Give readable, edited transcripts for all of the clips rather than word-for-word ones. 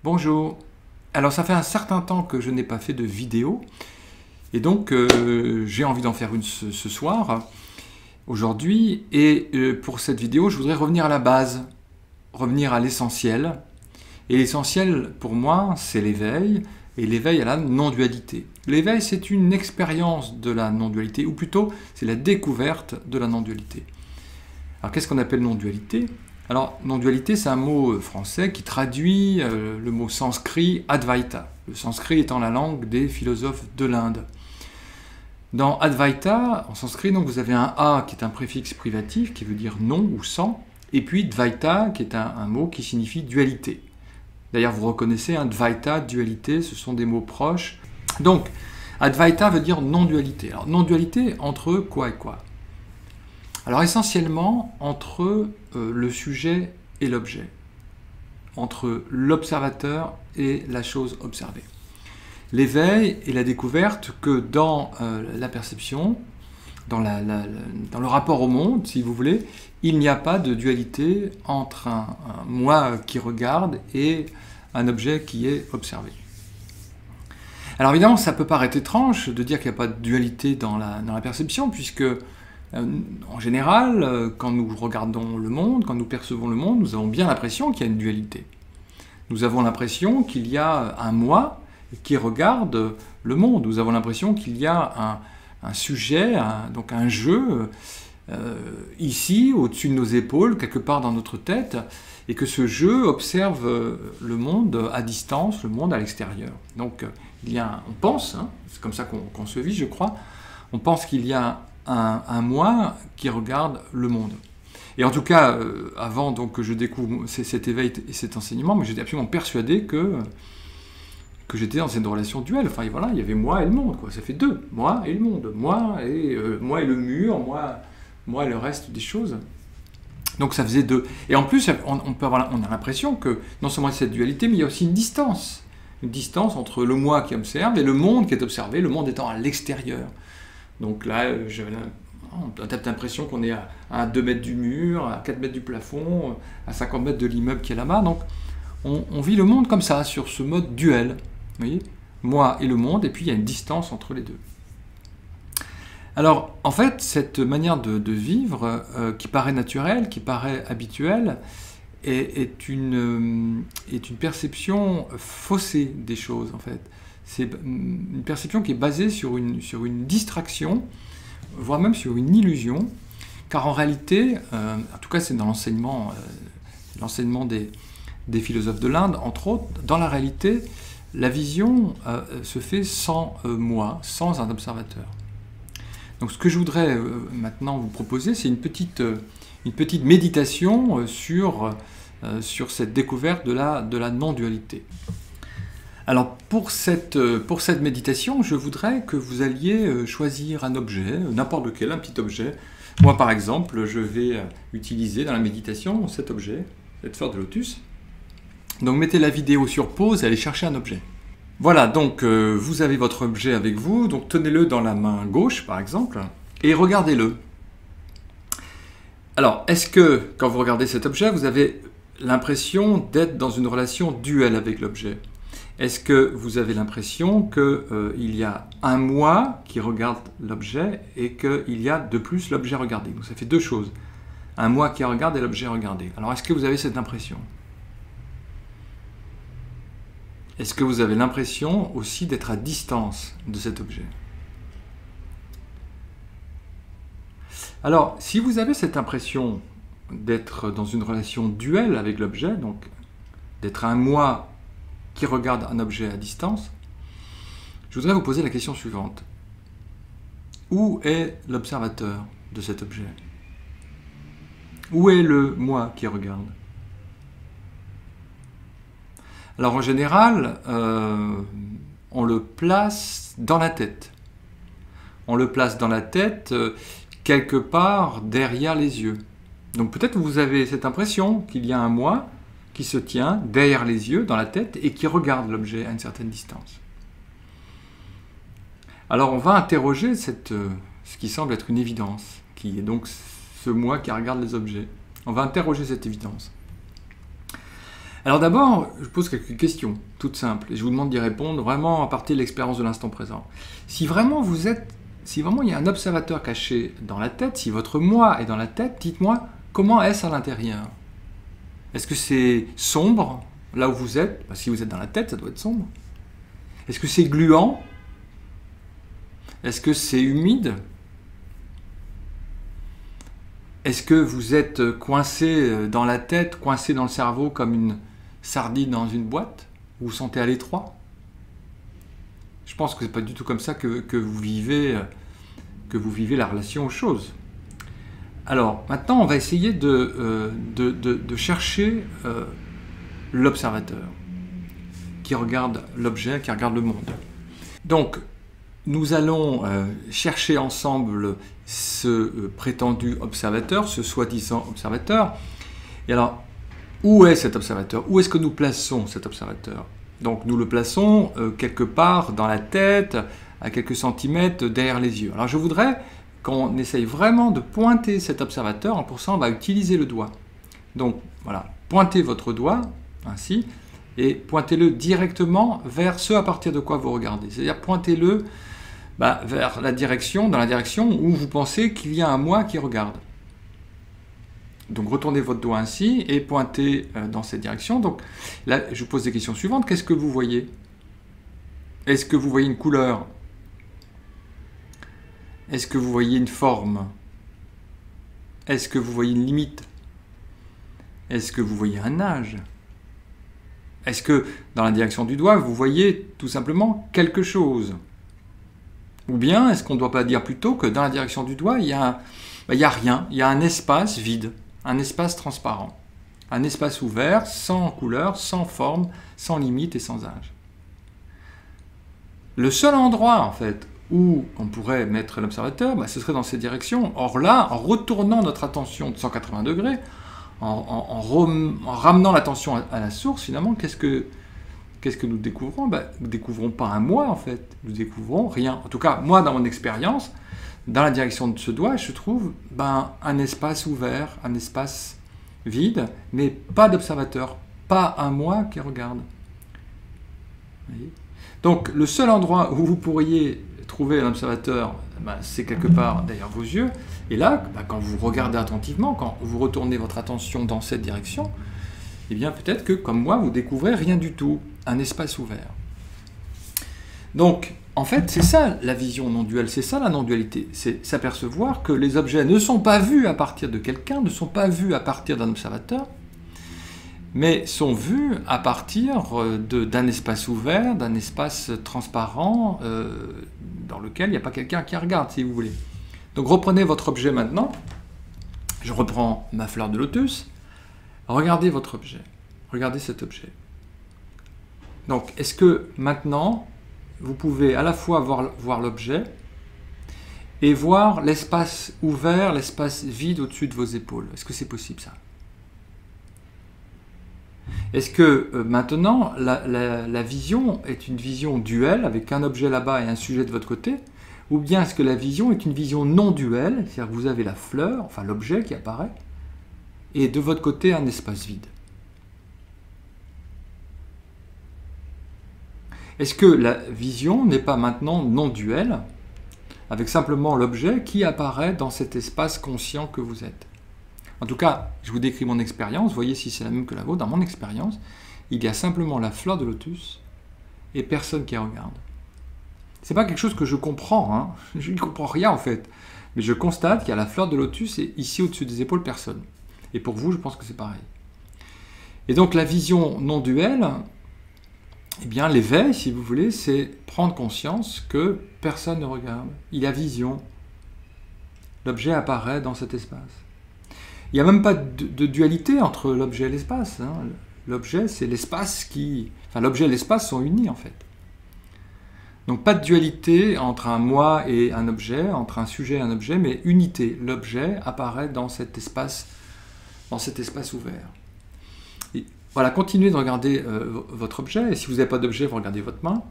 Bonjour. Alors ça fait un certain temps que je n'ai pas fait de vidéo et donc j'ai envie d'en faire une ce soir, aujourd'hui, et pour cette vidéo je voudrais revenir à la base, revenir à l'essentiel. Et l'essentiel pour moi c'est l'éveil, et l'éveil à la non-dualité. L'éveil c'est une expérience de la non-dualité, ou plutôt c'est la découverte de la non-dualité. Alors qu'est-ce qu'on appelle non-dualité ? Alors, non-dualité, c'est un mot français qui traduit le mot sanskrit Advaita. Le sanskrit étant la langue des philosophes de l'Inde. Dans Advaita, en sanskrit, donc, vous avez un A qui est un préfixe privatif, qui veut dire non ou sans, et puis Dvaita, qui est un mot qui signifie dualité. D'ailleurs, vous reconnaissez, Dvaita, dualité, ce sont des mots proches. Donc, Advaita veut dire non-dualité. Alors, non-dualité entre quoi et quoi ? Alors essentiellement entre le sujet et l'objet, entre l'observateur et la chose observée. L'éveil est la découverte que dans la perception, dans le rapport au monde, si vous voulez, il n'y a pas de dualité entre un moi qui regarde et un objet qui est observé. Alors évidemment, ça peut paraître étrange de dire qu'il n'y a pas de dualité dans la perception, puisque en général, quand nous regardons le monde, quand nous percevons le monde, nous avons bien l'impression qu'il y a une dualité. Nous avons l'impression qu'il y a un moi qui regarde le monde. Nous avons l'impression qu'il y a un sujet, donc un jeu, ici, au-dessus de nos épaules, quelque part dans notre tête, et que ce jeu observe le monde à distance, le monde à l'extérieur. Donc, on pense, c'est comme ça qu'on se vit, je crois, on pense qu'il y a un moi qui regarde le monde. Et en tout cas, avant donc, que je découvre cet éveil et cet enseignement, j'étais absolument persuadé que j'étais dans une relation duelle. Enfin voilà, il y avait moi et le monde, quoi. Ça fait deux, moi et le monde. Moi et le mur, moi et le reste des choses. Donc ça faisait deux. Et en plus, on a l'impression que non seulement cette dualité, mais il y a aussi une distance. Une distance entre le moi qui observe et le monde qui est observé, le monde étant à l'extérieur. Donc là, on a l'impression qu'on est à 2 mètres du mur, à 4 mètres du plafond, à 50 mètres de l'immeuble qui est là-bas. Donc on vit le monde comme ça, sur ce mode duel. Vous voyez ? Moi et le monde, et puis il y a une distance entre les deux. Alors, en fait, cette manière de vivre, qui paraît naturelle, qui paraît habituelle, est une perception faussée des choses, en fait. C'est une perception qui est basée sur une distraction, voire même sur une illusion, car en réalité, en tout cas c'est dans l'enseignement des philosophes de l'Inde, entre autres, dans la réalité, la vision se fait sans moi, sans un observateur. Donc ce que je voudrais maintenant vous proposer, c'est une petite méditation sur cette découverte de la non-dualité. Alors pour cette méditation, je voudrais que vous alliez choisir un objet, n'importe lequel, un petit objet. Moi par exemple, je vais utiliser dans la méditation cet objet, cette fleur de lotus. Donc mettez la vidéo sur pause et allez chercher un objet. Voilà, donc vous avez votre objet avec vous, donc tenez-le dans la main gauche par exemple, et regardez-le. Alors, est-ce que quand vous regardez cet objet, vous avez l'impression d'être dans une relation duelle avec l'objet ? Est-ce que vous avez l'impression qu'il y a un moi qui regarde l'objet et qu'il y a de plus l'objet regardé ? Donc ça fait deux choses. Un moi qui regarde et l'objet regardé. Alors est-ce que vous avez cette impression ? Est-ce que vous avez l'impression aussi d'être à distance de cet objet ? Alors, si vous avez cette impression d'être dans une relation duelle avec l'objet, donc d'être un moi qui regarde un objet à distance, je voudrais vous poser la question suivante. Où est l'observateur de cet objet ? Où est le moi qui regarde ? Alors en général, on le place dans la tête. On le place dans la tête, quelque part derrière les yeux. Donc peut-être vous avez cette impression qu'il y a un moi qui se tient derrière les yeux, dans la tête, et qui regarde l'objet à une certaine distance. Alors on va interroger ce qui semble être une évidence, qui est donc ce moi qui regarde les objets. On va interroger cette évidence. Alors d'abord, je pose quelques questions, toutes simples, et je vous demande d'y répondre vraiment à partir de l'expérience de l'instant présent. Si vraiment il y a un observateur caché dans la tête, si votre moi est dans la tête, dites-moi comment est-ce à l'intérieur. Est-ce que c'est sombre, là où vous êtes? Si vous êtes dans la tête, ça doit être sombre. Est-ce que c'est gluant? Est-ce que c'est humide? Est-ce que vous êtes coincé dans la tête, coincé dans le cerveau comme une sardine dans une boîte? Vous vous sentez à l'étroit? Je pense que ce n'est pas du tout comme ça que vous vivez la relation aux choses. Alors, maintenant, on va essayer de chercher l'observateur qui regarde l'objet, qui regarde le monde. Donc, nous allons chercher ensemble ce prétendu observateur, ce soi-disant observateur. Et alors, où est cet observateur? Où est-ce que nous plaçons cet observateur? Donc, nous le plaçons quelque part dans la tête, à quelques centimètres derrière les yeux. Alors, je voudrais qu'on essaye vraiment de pointer cet observateur. Pour ça, on va utiliser le doigt. Donc, voilà, pointez votre doigt, ainsi, et pointez-le directement vers ce à partir de quoi vous regardez. C'est-à-dire, pointez-le vers la direction, dans la direction où vous pensez qu'il y a un moi qui regarde. Donc retournez votre doigt ainsi et pointez dans cette direction. Donc là, je vous pose des questions suivantes. Qu'est-ce que vous voyez? Est-ce que vous voyez une couleur? Est-ce que vous voyez une forme? Est-ce que vous voyez une limite? Est-ce que vous voyez un âge? Est-ce que dans la direction du doigt, vous voyez tout simplement quelque chose? Ou bien, est-ce qu'on ne doit pas dire plutôt que dans la direction du doigt, il y a rien, il y a un espace vide, un espace transparent, un espace ouvert, sans couleur, sans forme, sans limite et sans âge. Le seul endroit, en fait, où on pourrait mettre l'observateur, ce serait dans cette direction. Or là, en retournant notre attention de 180 degrés, en ramenant l'attention à la source, finalement, qu'est-ce que nous découvrons? Nous ne découvrons pas un moi, en fait. Nous découvrons rien. En tout cas, moi, dans mon expérience, dans la direction de ce doigt, je trouve un espace ouvert, un espace vide, mais pas d'observateur, pas un moi qui regarde. Vous voyez? Donc, le seul endroit où vous pourriez trouver un observateur, c'est quelque part derrière vos yeux. Et là, quand vous regardez attentivement, quand vous retournez votre attention dans cette direction, eh bien peut-être que, comme moi, vous découvrez rien du tout, un espace ouvert. Donc, en fait, c'est ça la vision non-duelle, c'est ça la non-dualité, c'est s'apercevoir que les objets ne sont pas vus à partir de quelqu'un, ne sont pas vus à partir d'un observateur, mais sont vus à partir d'un espace ouvert, d'un espace transparent, dans lequel il n'y a pas quelqu'un qui regarde, si vous voulez. Donc reprenez votre objet maintenant, je reprends ma fleur de lotus, regardez votre objet, regardez cet objet. Donc, est-ce que maintenant, vous pouvez à la fois voir l'objet et voir l'espace ouvert, l'espace vide au-dessus de vos épaules? Est-ce que c'est possible, ça? Est-ce que maintenant, la vision est une vision duelle, avec un objet là-bas et un sujet de votre côté? Ou bien est-ce que la vision est une vision non duelle, c'est-à-dire que vous avez la fleur, enfin l'objet qui apparaît, et de votre côté un espace vide? Est-ce que la vision n'est pas maintenant non duelle, avec simplement l'objet qui apparaît dans cet espace conscient que vous êtes? En tout cas, je vous décris mon expérience, voyez si c'est la même que la vôtre. Dans mon expérience, il y a simplement la fleur de lotus et personne qui regarde. C'est pas quelque chose que je comprends, hein. Je n'y comprends rien en fait. Mais je constate qu'il y a la fleur de lotus et ici au-dessus des épaules, personne. Et pour vous, je pense que c'est pareil. Et donc la vision non duelle, eh bien l'éveil, si vous voulez, c'est prendre conscience que personne ne regarde. Il y a vision. L'objet apparaît dans cet espace. Il n'y a même pas de dualité entre l'objet et l'espace, hein. L'objet, c'est l'espace qui... Enfin, l'objet et l'espace sont unis, en fait. Donc, pas de dualité entre un moi et un objet, entre un sujet et un objet, mais unité. L'objet apparaît dans cet espace ouvert. Et voilà, continuez de regarder votre objet, et si vous n'avez pas d'objet, vous regardez votre main.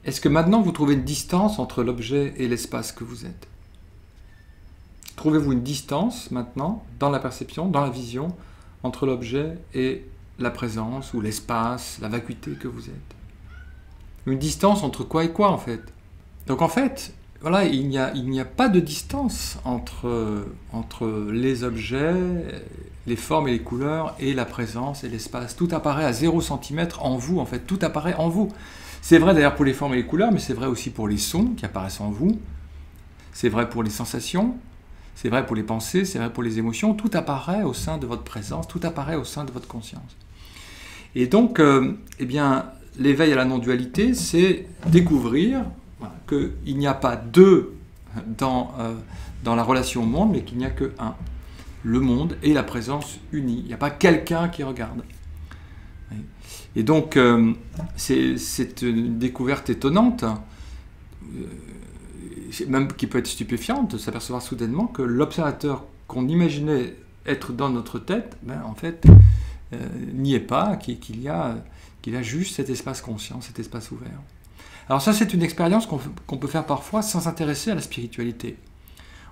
Est-ce que maintenant, vous trouvez une distance entre l'objet et l'espace que vous êtes? Trouvez-vous une distance, maintenant, dans la perception, dans la vision, entre l'objet et la présence ou l'espace, la vacuité que vous êtes. Une distance entre quoi et quoi en fait. Donc en fait, voilà, il n'y a pas de distance entre les objets, les formes et les couleurs et la présence et l'espace. Tout apparaît à 0 cm en vous en fait, tout apparaît en vous. C'est vrai d'ailleurs pour les formes et les couleurs, mais c'est vrai aussi pour les sons qui apparaissent en vous. C'est vrai pour les sensations, c'est vrai pour les pensées, c'est vrai pour les émotions. Tout apparaît au sein de votre présence, tout apparaît au sein de votre conscience. Et donc, eh bien, l'éveil à la non-dualité, c'est découvrir voilà, qu'il n'y a pas deux dans la relation au monde, mais qu'il n'y a que un. Le monde et la présence unis. Il n'y a pas quelqu'un qui regarde. Et donc, c'est une découverte étonnante, même qui peut être stupéfiante, de s'apercevoir soudainement que l'observateur qu'on imaginait être dans notre tête, ben, en fait, n'y est pas, qu'il y a juste cet espace conscient, cet espace ouvert. Alors ça, c'est une expérience qu'on peut faire parfois sans s'intéresser à la spiritualité.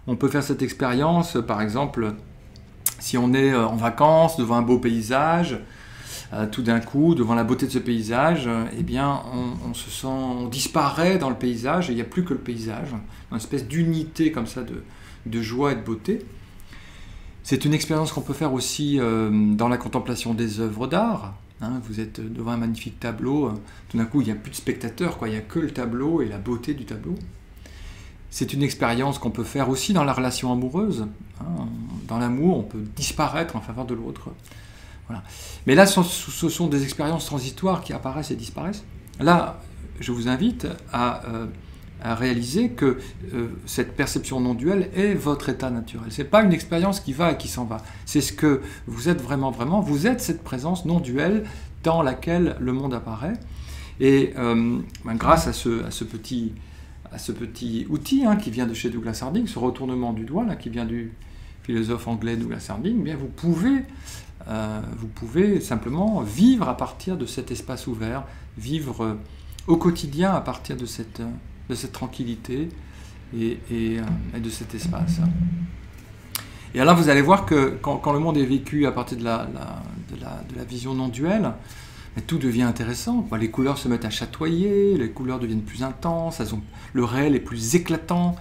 On peut faire cette expérience, par exemple, si on est en vacances, devant un beau paysage, tout d'un coup, devant la beauté de ce paysage, eh bien, on disparaît dans le paysage, et il n'y a plus que le paysage, une espèce d'unité comme ça, de joie et de beauté. C'est une expérience qu'on peut faire aussi dans la contemplation des œuvres d'art. Hein, vous êtes devant un magnifique tableau, tout d'un coup, il n'y a plus de spectateurs, quoi, il n'y a que le tableau et la beauté du tableau. C'est une expérience qu'on peut faire aussi dans la relation amoureuse. Hein, dans l'amour, on peut disparaître en faveur de l'autre. Voilà. Mais là, ce sont des expériences transitoires qui apparaissent et disparaissent. Là, je vous invite à réaliser que cette perception non-duelle est votre état naturel. Ce n'est pas une expérience qui va et qui s'en va. C'est ce que vous êtes vraiment, vraiment. Vous êtes cette présence non-duelle dans laquelle le monde apparaît. Et grâce à ce petit outil hein, qui vient de chez Douglas Harding, ce retournement du doigt là, qui vient du philosophe anglais Douglas Harding, eh bien, vous pouvez simplement vivre à partir de cet espace ouvert, vivre au quotidien à partir de cette tranquillité et de cet espace. Et alors vous allez voir que quand le monde est vécu à partir de la vision non duelle, tout devient intéressant. Les couleurs se mettent à chatoyer, les couleurs deviennent plus intenses, le réel est plus éclatant,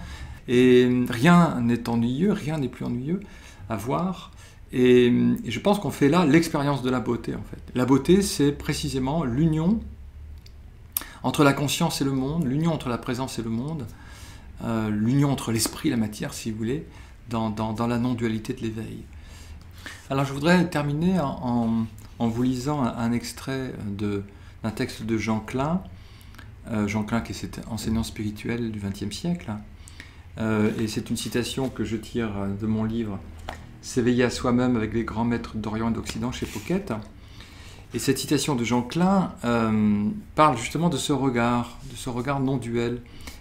et rien n'est ennuyeux, rien n'est plus ennuyeux à voir. Et je pense qu'on fait là l'expérience de la beauté, en fait. La beauté, c'est précisément l'union entre la conscience et le monde, l'union entre la présence et le monde, l'union entre l'esprit et la matière, si vous voulez, dans la non-dualité de l'éveil. Alors je voudrais terminer en vous lisant un extrait d'un texte de Jean Klein. Jean Klein qui est cet enseignant spirituel du XXe siècle. Et c'est une citation que je tire de mon livre « S'éveiller à soi-même avec les grands maîtres d'Orient et d'Occident » chez Pocket. Et cette citation de Jean Klein parle justement de ce regard non duel.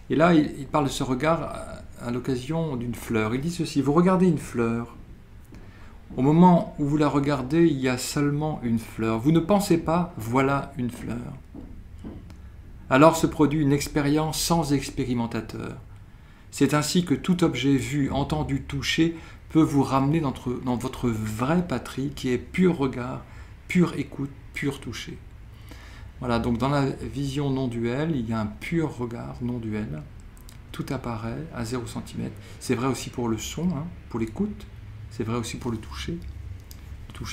Et là, il parle de ce regard à l'occasion d'une fleur. Il dit ceci: vous regardez une fleur. Au moment où vous la regardez, il y a seulement une fleur. Vous ne pensez pas, voilà une fleur. Alors se produit une expérience sans expérimentateur. C'est ainsi que tout objet vu, entendu, touché peut vous ramener dans votre vraie patrie qui est pur regard, pure écoute, pur toucher. Voilà, donc dans la vision non-duelle, il y a un pur regard non-duel. Tout apparaît à 0 cm. C'est vrai aussi pour le son, hein, pour l'écoute. C'est vrai aussi pour le toucher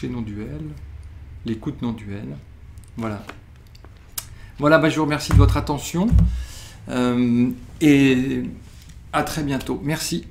non-duel, l'écoute non-duelle. Voilà. Voilà, je vous remercie de votre attention et à très bientôt. Merci.